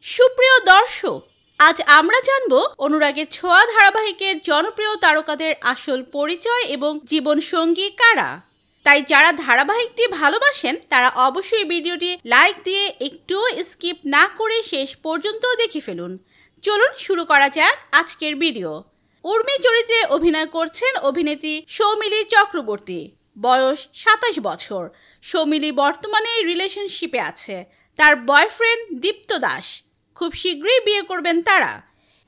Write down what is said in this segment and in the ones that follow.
সুপ্রিয় দর্শক, আজ আমরা জানব অনুরাগের ছোঁয়া ধারাবাহিকের জনপ্রিয় তারকাদের আসল পরিচয় এবং জীবনসঙ্গী কারা। তাই যারা ধারাবাহিকটি ভালোবাসেন তারা অবশ্যই ভিডিওটি লাইক দিয়ে একটুও স্কিপ না করে শেষ পর্যন্ত দেখে ফেলুন। চলুন শুরু করা যাক আজকের ভিডিও। উর্মি চরিত্রে অভিনয় করছেন অভিনেত্রী সৌমিলি চক্রবর্তী। বয়স 27 বছর। সৌমিলি বর্তমানে রিলেশনশিপে আছে। তার বয়ফ্রেন্ড দীপ্ত দাস। খুব শীঘ্রই বিয়ে করবেন তারা।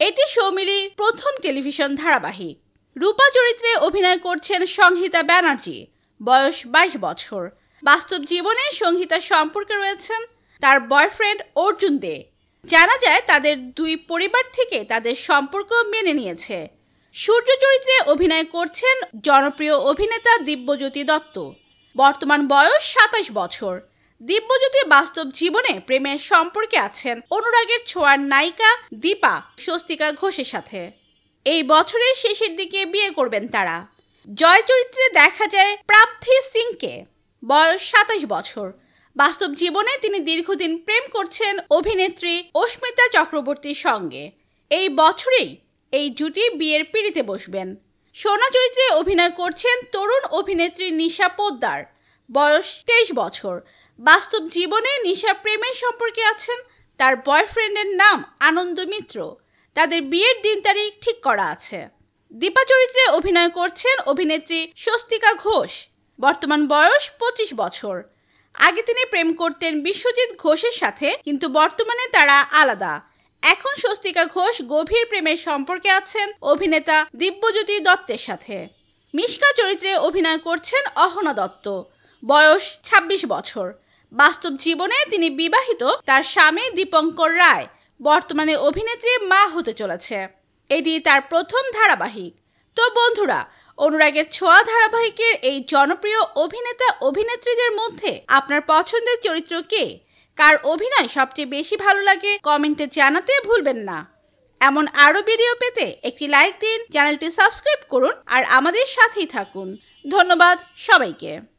এটি সৌমিলির প্রথম টেলিভিশন ধারাবাহিক। রূপা চরিত্রে অভিনয় করছেন সংহিতা ব্যানার্জি। বয়স 22 বছর। বাস্তব জীবনে সংহিতার সম্পর্কে রয়েছেন তার বয়ফ্রেন্ড অর্জুন দে। জানা যায় তাদের দুই পরিবার থেকে তাদের সম্পর্ক মেনে নিয়েছে। সূর্য চরিত্রে অভিনয় করছেন জনপ্রিয় অভিনেতা দিব্যজ্যোতি দত্ত। বর্তমান বয়স 27 বছর। দিব্যজ্যোতি বাস্তব জীবনে প্রেমের সম্পর্কে আছেন অনুরাগের ছোঁয়ার নায়িকা দীপা স্বস্তিকা ঘোষের সাথে। এই বছরের শেষের দিকে বিয়ে করবেন তারা। জয় চরিত্রে দেখা যায় প্রাপ্তি সিংকে। বয়স 27 বছর। বাস্তব জীবনে তিনি দীর্ঘদিন প্রেম করছেন অভিনেত্রী অস্মিতা চক্রবর্তীর সঙ্গে। এই বছরেই এই জুটি বিয়ের পিঁড়িতে বসবেন। সোনা চরিত্রে অভিনয় করছেন তরুণ অভিনেত্রী নিশা পোদ্দার। বয়স 23 বছর। বাস্তব জীবনে নিশা প্রেমের সম্পর্কে আছেন তার বয়ফ্রেন্ডের নাম আনন্দ মিত্র। তাদের বিয়ের দিন তারিখ ঠিক করা আছে। দীপা চরিত্রে অভিনয় করছেন অভিনেত্রী স্বস্তিকা ঘোষ। বর্তমান বয়স 25 বছর। আগে তিনি প্রেম করতেন বিশ্বজিৎ ঘোষের সাথে, কিন্তু বর্তমানে তারা আলাদা। এখন স্বস্তিকা ঘোষ গভীর প্রেমের সম্পর্কে আছেন অভিনেতা দিব্যজ্যোতি দত্তের সাথে। মিশকা চরিত্রে অভিনয় করছেন অহনা দত্ত। বয়স 26 বছর। বাস্তব জীবনে তিনি বিবাহিত। তার স্বামী দীপঙ্কর রায় বর্তমানে অভিনেত্রীর মা হতে চলেছে। এটি তার প্রথম ধারাবাহিক। তো বন্ধুরা, অনুরাগের ছোঁয়া ধারাবাহিকের এই জনপ্রিয় অভিনেতা অভিনেত্রীদের মধ্যে আপনার পছন্দের চরিত্র কে? কার অভিনয় সবচেয়ে বেশি ভালো লাগে কমেন্টে জানাতে ভুলবেন না। এমন আরও ভিডিও পেতে একটি লাইক দিন, চ্যানেলটি সাবস্ক্রাইব করুন আর আমাদের সাথেই থাকুন। ধন্যবাদ সবাইকে।